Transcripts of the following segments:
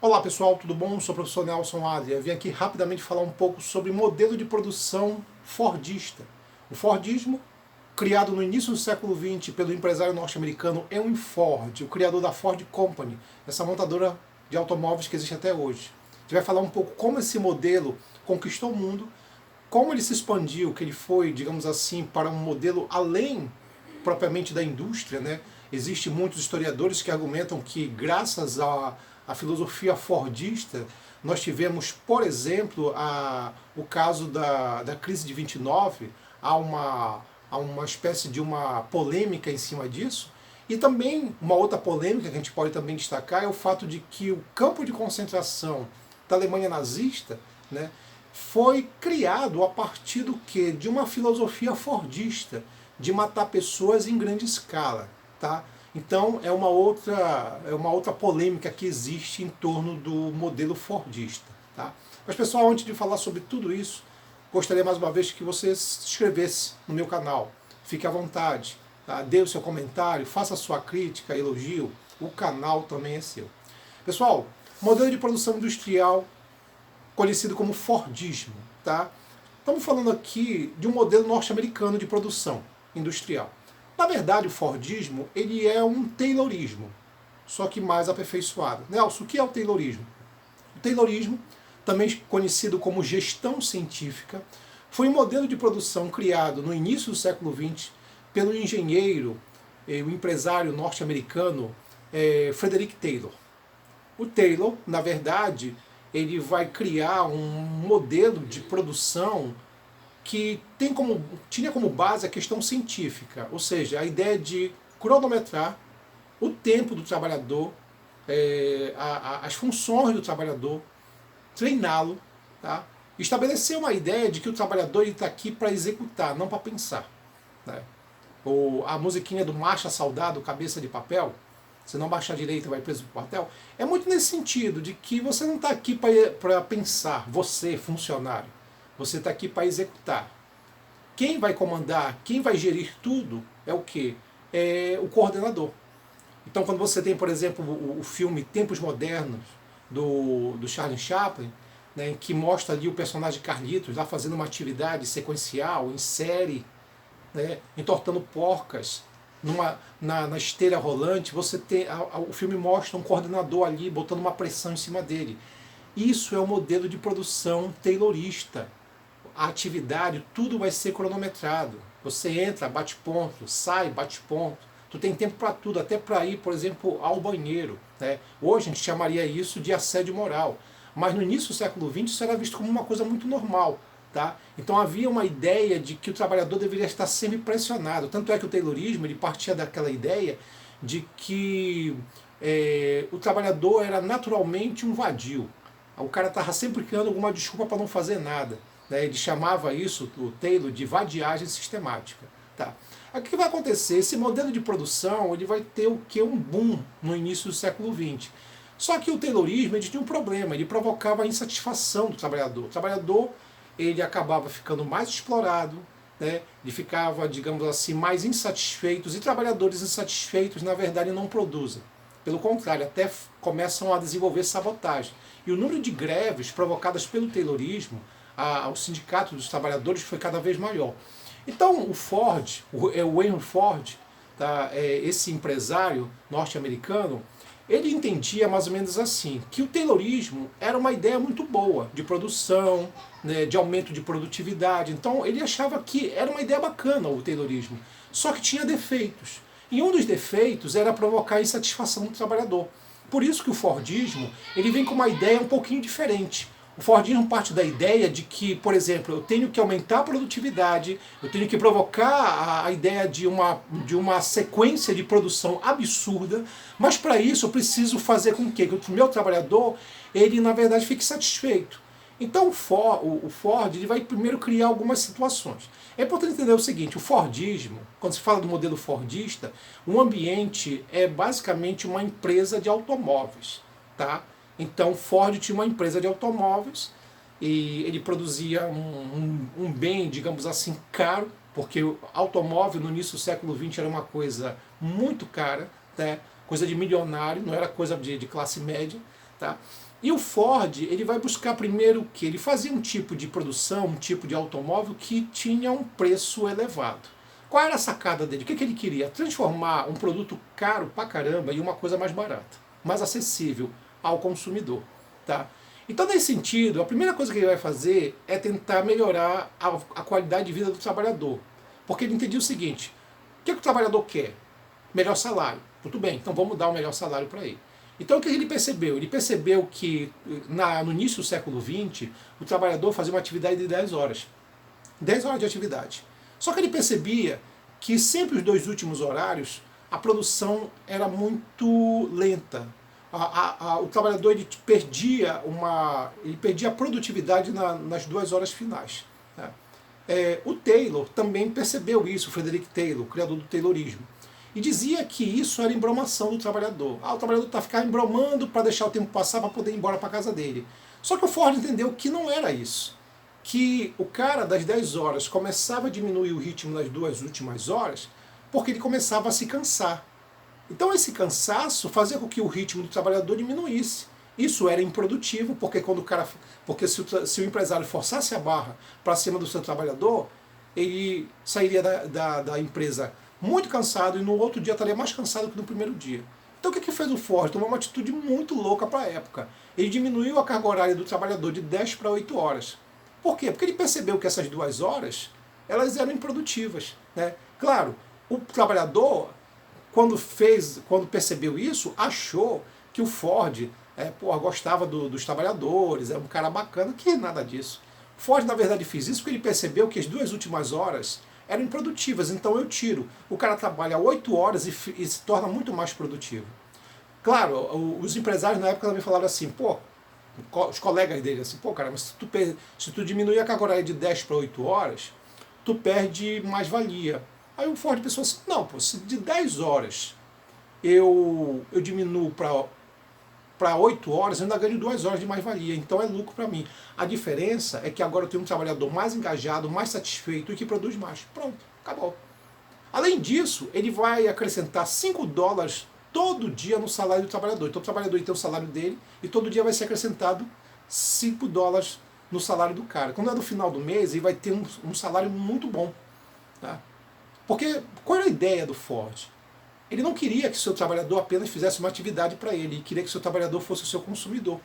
Olá pessoal, tudo bom? Sou o professor Nelson Adria. Vim aqui rapidamente falar um pouco sobre modelo de produção fordista. O Fordismo, criado no início do século XX pelo empresário norte-americano Henry Ford, o criador da Ford Company, essa montadora de automóveis que existe até hoje. A gente vai falar um pouco como esse modelo conquistou o mundo, como ele se expandiu, que ele foi, digamos assim, para um modelo além propriamente da indústria, né? Existem muitos historiadores que argumentam que graças à filosofia fordista nós tivemos, por exemplo, o caso da crise de 29, há uma espécie de uma polêmica em cima disso, e também uma outra polêmica que a gente pode também destacar é o fato de que o campo de concentração da Alemanha nazista, né, foi criado a partir do quê? De uma filosofia fordista, de matar pessoas em grande escala. Tá? Então é uma outra polêmica que existe em torno do modelo fordista. Tá? Mas pessoal, antes de falar sobre tudo isso, gostaria mais uma vez que você se inscrevesse no meu canal. Fique à vontade, tá? Dê o seu comentário, faça a sua crítica, elogio, o canal também é seu. Pessoal, modelo de produção industrial conhecido como Fordismo. Tá? Estamos falando aqui de um modelo norte-americano de produção industrial. Na verdade, o Fordismo ele é um Taylorismo, só que mais aperfeiçoado. Nelson, o que é o Taylorismo? O Taylorismo, também conhecido como gestão científica, foi um modelo de produção criado no início do século XX pelo engenheiro e o empresário norte-americano Frederick Taylor. O Taylor, na verdade, ele vai criar um modelo de produção que tinha como base a questão científica, ou seja, a ideia de cronometrar o tempo do trabalhador, as funções do trabalhador, treiná-lo, tá? Estabelecer uma ideia de que o trabalhador está aqui para executar, não para pensar. Né? Ou a musiquinha do Marcha Saudado, Cabeça de Papel, se não baixar direito vai preso pro quartel, é muito nesse sentido, de que você não está aqui para pensar, você, funcionário. Você está aqui para executar. Quem vai comandar, quem vai gerir tudo é o quê? É o coordenador. Então quando você tem, por exemplo, o filme Tempos Modernos, do Charlie Chaplin, né, que mostra ali o personagem Carlitos lá fazendo uma atividade sequencial, em série, né, entortando porcas, na esteira rolante, o filme mostra um coordenador ali botando uma pressão em cima dele. Isso é o modelo de produção taylorista. A atividade, tudo vai ser cronometrado. Você entra, bate ponto, sai, bate ponto. Tu tem tempo para tudo, até para ir, por exemplo, ao banheiro. Né? Hoje a gente chamaria isso de assédio moral. Mas no início do século XX isso era visto como uma coisa muito normal. Tá? Então havia uma ideia de que o trabalhador deveria estar sempre pressionado. Tanto é que o Taylorismo ele partia daquela ideia de que o trabalhador era naturalmente um vadio. O cara estava sempre criando alguma desculpa para não fazer nada. Né? Ele chamava isso, o Taylor, de vadiagem sistemática. Tá? O que vai acontecer? Esse modelo de produção ele vai ter o que? Um boom no início do século XX. Só que o Taylorismo ele tinha um problema, ele provocava a insatisfação do trabalhador. O trabalhador ele acabava ficando mais explorado, né? Ele ficava, digamos assim, mais insatisfeitos, e trabalhadores insatisfeitos, na verdade, não produzem. Pelo contrário, até começam a desenvolver sabotagem. E o número de greves provocadas pelo Taylorismo, ao sindicato dos trabalhadores, foi cada vez maior. Então, o Ford, o Henry Ford, tá, esse empresário norte-americano, ele entendia mais ou menos assim, que o Taylorismo era uma ideia muito boa, de produção, né, de aumento de produtividade. Então ele achava que era uma ideia bacana o Taylorismo, só que tinha defeitos. E um dos defeitos era provocar a insatisfação do trabalhador. Por isso que o Fordismo ele vem com uma ideia um pouquinho diferente. O Fordismo parte da ideia de que, por exemplo, eu tenho que aumentar a produtividade, eu tenho que provocar a ideia de uma sequência de produção absurda, mas para isso eu preciso fazer com que o meu trabalhador, ele na verdade fique satisfeito. Então o Ford ele vai primeiro criar algumas situações. É importante entender o seguinte, o Fordismo, quando se fala do modelo Fordista, o ambiente é basicamente uma empresa de automóveis, tá? Então Ford tinha uma empresa de automóveis e ele produzia um bem, digamos assim, caro, porque o automóvel no início do século XX era uma coisa muito cara, né? Coisa de milionário, não era coisa de classe média. Tá? E o Ford, ele vai buscar primeiro o quê? Ele fazia um tipo de produção, um tipo de automóvel que tinha um preço elevado. Qual era a sacada dele? O que ele queria? Transformar um produto caro pra caramba em uma coisa mais barata, mais acessível ao consumidor. Tá? Então, nesse sentido, a primeira coisa que ele vai fazer é tentar melhorar a qualidade de vida do trabalhador. Porque ele entendia o seguinte, o que o trabalhador quer? Melhor salário. Muito bem, então vamos dar o melhor salário para ele. Então o que ele percebeu? Ele percebeu que no início do século XX, o trabalhador fazia uma atividade de 10 horas. 10 horas de atividade. Só que ele percebia que sempre os dois últimos horários, a produção era muito lenta. O trabalhador ele perdia a produtividade nas 2 horas finais. Né? O Taylor também percebeu isso, o Frederick Taylor, o criador do Taylorismo. E dizia que isso era embromação do trabalhador. O trabalhador está ficando embromando para deixar o tempo passar para poder ir embora para casa dele. Só que o Ford entendeu que não era isso. Que o cara das 10 horas começava a diminuir o ritmo nas 2 últimas horas porque ele começava a se cansar. Então esse cansaço fazia com que o ritmo do trabalhador diminuísse. Isso era improdutivo, porque se o empresário forçasse a barra para cima do seu trabalhador, ele sairia da empresa muito cansado e no outro dia estaria mais cansado que no primeiro dia. Então o que fez o Ford? Tomou uma atitude muito louca para a época. Ele diminuiu a carga horária do trabalhador de 10 para 8 horas. Por quê? Porque ele percebeu que essas 2 horas elas eram improdutivas. Né? Claro, o trabalhador, quando percebeu isso, achou que o Ford gostava dos trabalhadores, era um cara bacana, que nada disso. O Ford, na verdade, fez isso porque ele percebeu que as 2 últimas horas eram improdutivas, então eu tiro. O cara trabalha 8 horas e se torna muito mais produtivo. Claro, os empresários na época também falaram assim, os colegas dele assim, cara, mas se tu diminuir a carga horária de 10 para 8 horas, tu perde mais-valia. Aí o Ford pensou assim, não, se de 10 horas eu diminuo para 8 horas, eu ainda ganho 2 horas de mais-valia, então é lucro para mim. A diferença é que agora eu tenho um trabalhador mais engajado, mais satisfeito e que produz mais. Pronto, acabou. Além disso, ele vai acrescentar $5 todo dia no salário do trabalhador. Então o trabalhador tem o salário dele e todo dia vai ser acrescentado $5 no salário do cara. Quando é no final do mês, ele vai ter um salário muito bom. Tá? Porque qual era a ideia do Ford? Ele não queria que o seu trabalhador apenas fizesse uma atividade para ele, ele queria que o seu trabalhador fosse o seu consumidor.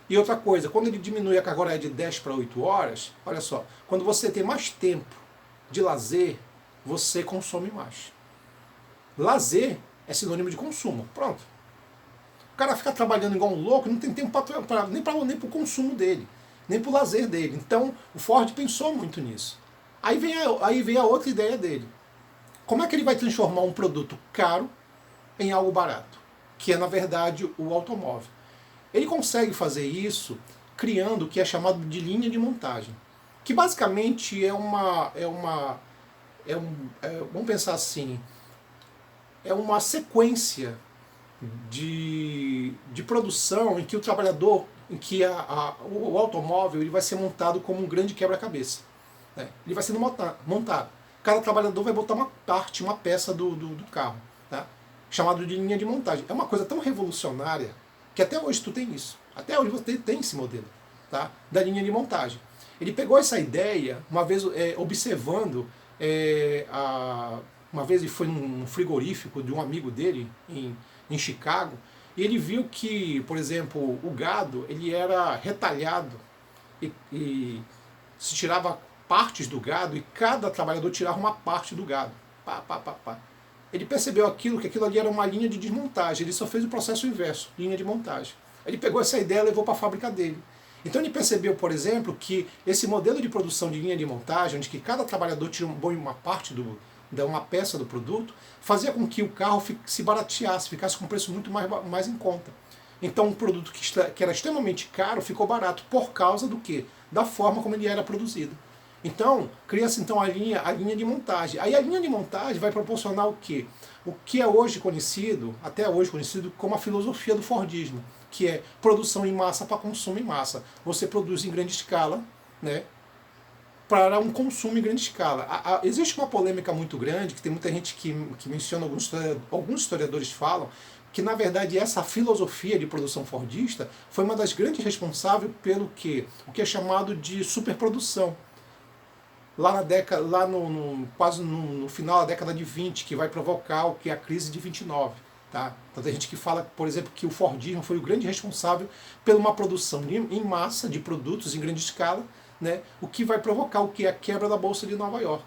E outra coisa, quando ele diminui a carga horária de 10 para 8 horas, olha só, quando você tem mais tempo de lazer, você consome mais. Lazer é sinônimo de consumo, pronto. O cara fica trabalhando igual um louco, não tem tempo nem para o consumo dele, nem para o lazer dele. Então o Ford pensou muito nisso. Aí vem a outra ideia dele. Como é que ele vai transformar um produto caro em algo barato? Que é, na verdade, o automóvel. Ele consegue fazer isso criando o que é chamado de linha de montagem. Que basicamente vamos pensar assim, é uma sequência de produção em que o trabalhador, em que o automóvel ele vai ser montado como um grande quebra-cabeça. Né? Ele vai sendo montado. Cada trabalhador vai botar uma peça do carro, tá? Chamado de linha de montagem. É uma coisa tão revolucionária que até hoje tu tem isso. Até hoje você tem esse modelo, tá? Da linha de montagem. Ele pegou essa ideia, uma vez observando, uma vez ele foi num frigorífico de um amigo dele em Chicago, e ele viu que, por exemplo, o gado ele era retalhado e se tirava partes do gado e cada trabalhador tirava uma parte do gado. Ele percebeu que aquilo ali era uma linha de desmontagem, ele só fez o processo inverso, linha de montagem. Ele pegou essa ideia e levou para a fábrica dele. Então ele percebeu, por exemplo, que esse modelo de produção de linha de montagem, onde que cada trabalhador tira uma parte uma peça do produto, fazia com que o carro se barateasse, ficasse com um preço muito mais em conta. Então um produto que era extremamente caro ficou barato por causa do quê? Da forma como ele era produzido. Então, cria-se então a linha de montagem. Aí a linha de montagem vai proporcionar o quê? O que é hoje conhecido, até hoje conhecido como a filosofia do Fordismo, que é produção em massa para consumo em massa. Você produz em grande escala, né, para um consumo em grande escala. Existe uma polêmica muito grande, que tem muita gente que menciona, alguns historiadores falam, que na verdade essa filosofia de produção fordista foi uma das grandes responsáveis pelo que o que é chamado de superprodução. Lá quase no final da década de 20, que vai provocar o que é a crise de 29. Tá? Então tem gente que fala, por exemplo, que o Fordismo foi o grande responsável por uma produção em massa de produtos em grande escala, né? O que vai provocar o que é a quebra da Bolsa de Nova York.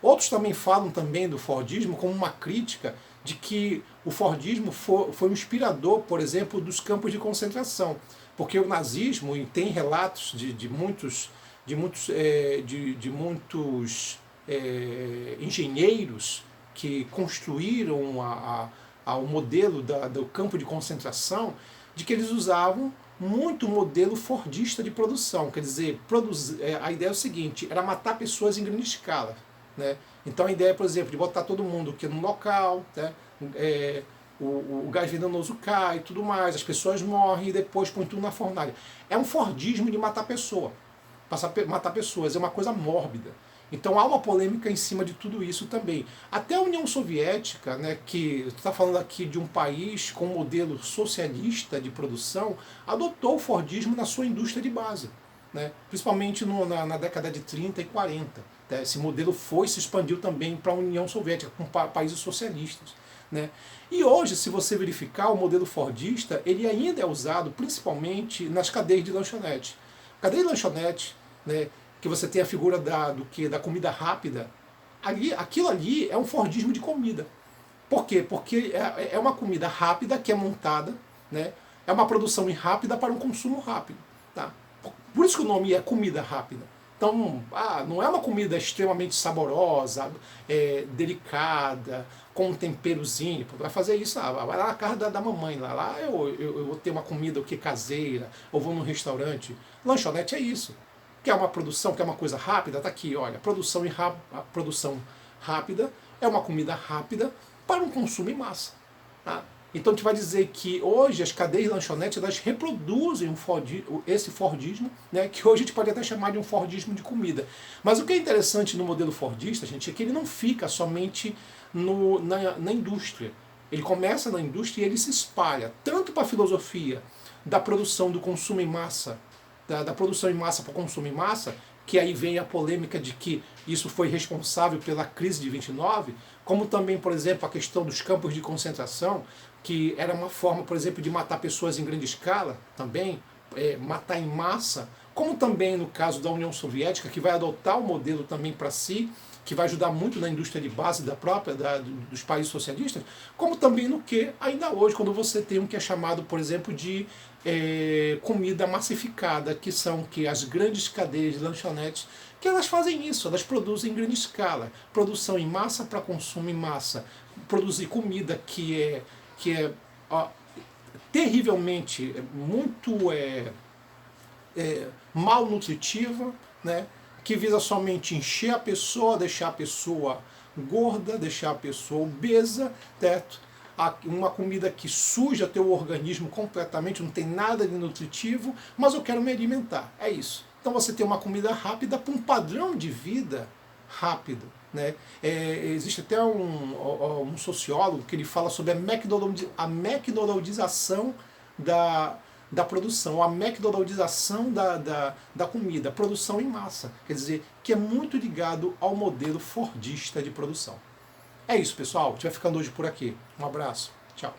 Outros também falam também do Fordismo como uma crítica de que o Fordismo foi um inspirador, por exemplo, dos campos de concentração, porque o nazismo, e tem relatos de muitos engenheiros que construíram o modelo do campo de concentração, de que eles usavam muito o modelo fordista de produção. Quer dizer, a ideia é o seguinte, era matar pessoas em grande escala. Né? Então a ideia, por exemplo, de botar todo mundo aqui no local, né? O gás venenoso cai e tudo mais, as pessoas morrem e depois põe tudo na fornalha. É um fordismo de matar matar pessoas, é uma coisa mórbida. Então há uma polêmica em cima de tudo isso também. Até a União Soviética, né, que está falando aqui de um país com um modelo socialista de produção, adotou o Fordismo na sua indústria de base, né, principalmente na década de 30 e 40. Né, esse modelo se expandiu também para a União Soviética, com países socialistas. Né. E hoje, se você verificar, o modelo Fordista ele ainda é usado principalmente nas cadeias de lanchonete. Cadeia de lanchonete, né, que você tem a figura da comida rápida, aquilo ali é um Fordismo de comida. Por quê? Porque é uma comida rápida que é montada, né, é uma produção rápida para um consumo rápido. Tá? Por isso que o nome é comida rápida. Então, não é uma comida extremamente saborosa, delicada, com um temperozinho. Vai fazer isso, vai lá na casa da mamãe, lá eu vou ter uma comida caseira, ou vou num restaurante. Lanchonete é isso. Quer uma produção, quer uma coisa rápida? Tá aqui, olha, a produção rápida é uma comida rápida para um consumo em massa. Tá? Então a gente vai dizer que hoje as cadeias de lanchonete elas reproduzem esse Fordismo, né, que hoje a gente pode até chamar de um Fordismo de comida. Mas o que é interessante no modelo Fordista, gente, é que ele não fica somente na indústria. Ele começa na indústria e ele se espalha tanto para a filosofia da produção do consumo em massa, da produção em massa para o consumo em massa, que aí vem a polêmica de que isso foi responsável pela crise de 29, como também, por exemplo, a questão dos campos de concentração, que era uma forma, por exemplo, de matar pessoas em grande escala, também, matar em massa, como também no caso da União Soviética, que vai adotar o modelo também para si, que vai ajudar muito na indústria de base dos países socialistas, como também no que, ainda hoje, quando você tem um que é chamado, por exemplo, de comida massificada, que são as grandes cadeias de lanchonetes, que elas fazem isso, elas produzem em grande escala, produção em massa para consumo em massa, produzir comida que é terrivelmente, muito mal nutritiva, né? Que visa somente encher a pessoa, deixar a pessoa gorda, deixar a pessoa obesa, certo? Uma comida que suja teu organismo completamente, não tem nada de nutritivo, mas eu quero me alimentar, é isso. Então você tem uma comida rápida para um padrão de vida rápido. Né? Existe até um sociólogo que ele fala sobre a McDonaldização da produção, a McDonaldização da comida, produção em massa. Quer dizer, que é muito ligado ao modelo fordista de produção. É isso, pessoal. A gente vai ficando hoje por aqui. Um abraço. Tchau.